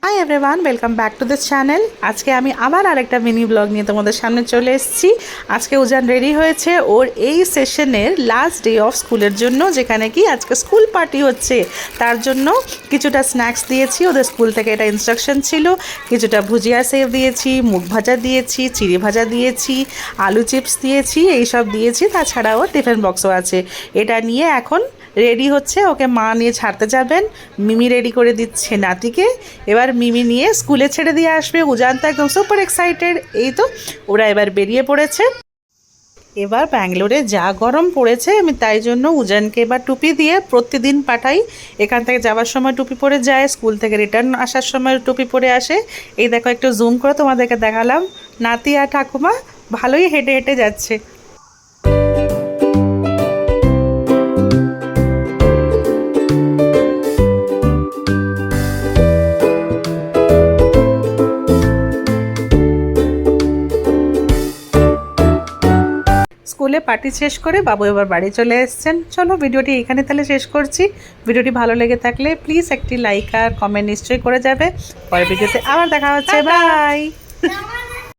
Hi everyone, welcome back to this channel. আজকে আমি আবার আরেকটা মিনি ব্লগ নিয়ে তোমাদের সামনে চলে এসেছি। আজকে উজান রেডি হয়েছে ওর এই সেশনের লাস্ট ডে অফ স্কুলের জন্য, যেখানে কি আজকে স্কুল পার্টি হচ্ছে। তার জন্য কিছুটা স্ন্যাক্স দিয়েছি, ওদের স্কুল থেকে এটা ইনস্ট্রাকশন ছিল। কিছুটা ভুজিয়া সেভ দিয়েছি, মুগ ভাজা দিয়েছি, চিড়ি ভাজা দিয়েছি, আলু চিপস দিয়েছি, এইসব দিয়েছি। তাছাড়াও টিফিন বক্সও আছে। এটা নিয়ে এখন রেডি হচ্ছে, ওকে মা নিয়ে ছাড়তে যাবেন। মিমি রেডি করে দিচ্ছে নাতিকে। এবার মিমি নিয়ে স্কুলে ছেড়ে দিয়ে আসবে। উজান তো একদম সুপার এক্সাইটেড। এই তো ওরা এবার বেরিয়ে পড়েছে। এবার ব্যাঙ্গালোরে যা গরম পড়েছে, আমি তাই জন্য উজানকে এবার টুপি দিয়ে প্রতিদিন পাঠাই। এখান থেকে যাওয়ার সময় টুপি পরে যায়, স্কুল থেকে রিটার্ন আসার সময় টুপি পরে আসে। এই দেখো, একটু জুম করে তোমাদেরকে দেখালাম। নাতি আর ঠাকুমা ভালোই হেঁটে হেঁটে যাচ্ছে। স্কুলে পার্টি শেষ করে বাবু এবার বাড়ি চলে এসেছেন। চলো ভিডিওটি এখানে তাহলে শেষ করছি। ভিডিওটি ভালো লেগে থাকলে প্লিজ একটি লাইক আর কমেন্ট নিশ্চয়ই করে যাবে। পরের ভিডিওতে আবার দেখা হচ্ছে। বাই।